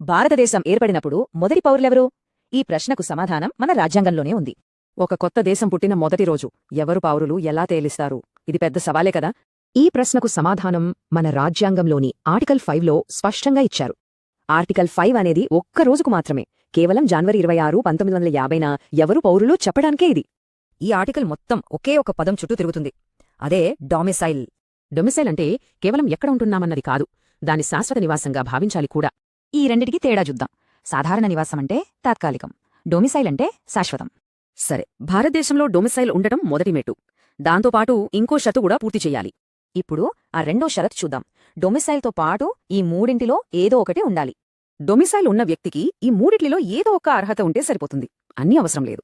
భారతదేశం ఏర్పడినప్పుడు మొదటి పౌరులెవరు? ఈ ప్రశ్నకు సమాధానం మన రాజ్యాంగంలోనే ఉంది. ఒక కొత్త దేశం పుట్టిన మొదటి రోజు ఎవరు పౌరులు ఎలా తేలిస్తారు? ఇది పెద్ద సవాలే కదా. ఈ ప్రశ్నకు సమాధానం మన రాజ్యాంగంలోని ఆర్టికల్ 5లో స్పష్టంగా ఇచ్చారు. ఆర్టికల్ 5 అనేది ఒక్క రోజుకు మాత్రమే, కేవలం జనవరి 26, 1950న ఎవరు పౌరులు చెప్పడానికే ఇది. ఈ ఆర్టికల్ మొత్తం ఒకే ఒక పదం చుట్టూ తిరుగుతుంది, అదే డామిసైల్. డొమిసైల్ అంటే కేవలం ఎక్కడ ఉంటున్నామన్నది కాదు, దాని శాశ్వత నివాసంగా భావించాలి కూడా. ఈ రెండిటికి తేడా చూద్దాం. సాధారణ నివాసం అంటే తాత్కాలికం, డొమిసైల్ అంటే శాశ్వతం. సరే, భారతదేశంలో డొమిసైల్ ఉండటం మొదటి మెట్టు. దాంతోపాటు ఇంకో షరతు కూడా పూర్తి చెయ్యాలి. ఇప్పుడు ఆ రెండో షరతు చూద్దాం. డొమిసైల్తో పాటు ఈ మూడింటిలో ఏదో ఒకటి ఉండాలి. డొమిసైల్ ఉన్న వ్యక్తికి ఈ మూడిట్లిలో ఏదో ఒక అర్హత ఉంటే సరిపోతుంది, అన్నీ అవసరం లేదు.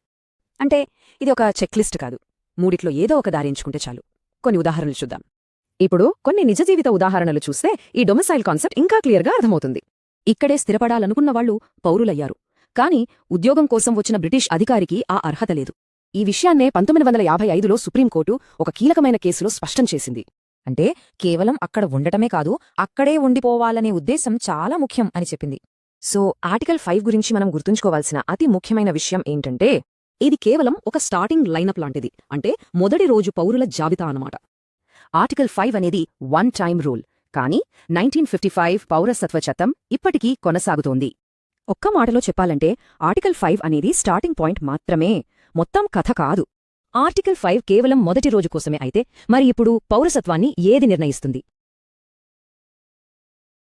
అంటే ఇది ఒక చెక్లిస్ట్ కాదు, మూడిట్లో ఏదో ఒక దారి ఎంచుకుంటే చాలు. కొన్ని ఉదాహరణలు చూద్దాం. ఇప్పుడు కొన్ని నిజ జీవిత ఉదాహరణలు చూస్తే ఈ డొమిసైల్ కాన్సెప్ట్ ఇంకా క్లియర్గా అర్థమవుతుంది. ఇక్కడే స్థిరపడాలనుకున్న వాళ్లు పౌరులయ్యారు, కాని ఉద్యోగం కోసం వచ్చిన బ్రిటిష్ అధికారికి ఆ అర్హత లేదు. ఈ విషయాన్నే 1955లో సుప్రీంకోర్టు ఒక కీలకమైన కేసులో స్పష్టం చేసింది. అంటే కేవలం అక్కడ ఉండటమే కాదు, అక్కడే ఉండిపోవాలనే ఉద్దేశం చాలా ముఖ్యం అని చెప్పింది. సో ఆర్టికల్ 5 గురించి మనం గుర్తుంచుకోవాల్సిన అతి ముఖ్యమైన విషయం ఏంటంటే, ఇది కేవలం ఒక స్టార్టింగ్ లైనప్ లాంటిది, అంటే మొదటి రోజు పౌరుల జాబితా అన్నమాట. ఆర్టికల్ 5 అనేది వన్ టైమ్ రూల్, కానీ 1955 పౌరసత్వ చట్టం ఇప్పటికీ కొనసాగుతోంది. ఒక్క మాటలో చెప్పాలంటే ఆర్టికల్ 5 అనేది స్టార్టింగ్ పాయింట్ మాత్రమే, మొత్తం కథ కాదు. ఆర్టికల్ 5 కేవలం మొదటి రోజు కోసమే అయితే, మరి ఇప్పుడు పౌరసత్వాన్ని ఏది నిర్ణయిస్తుంది?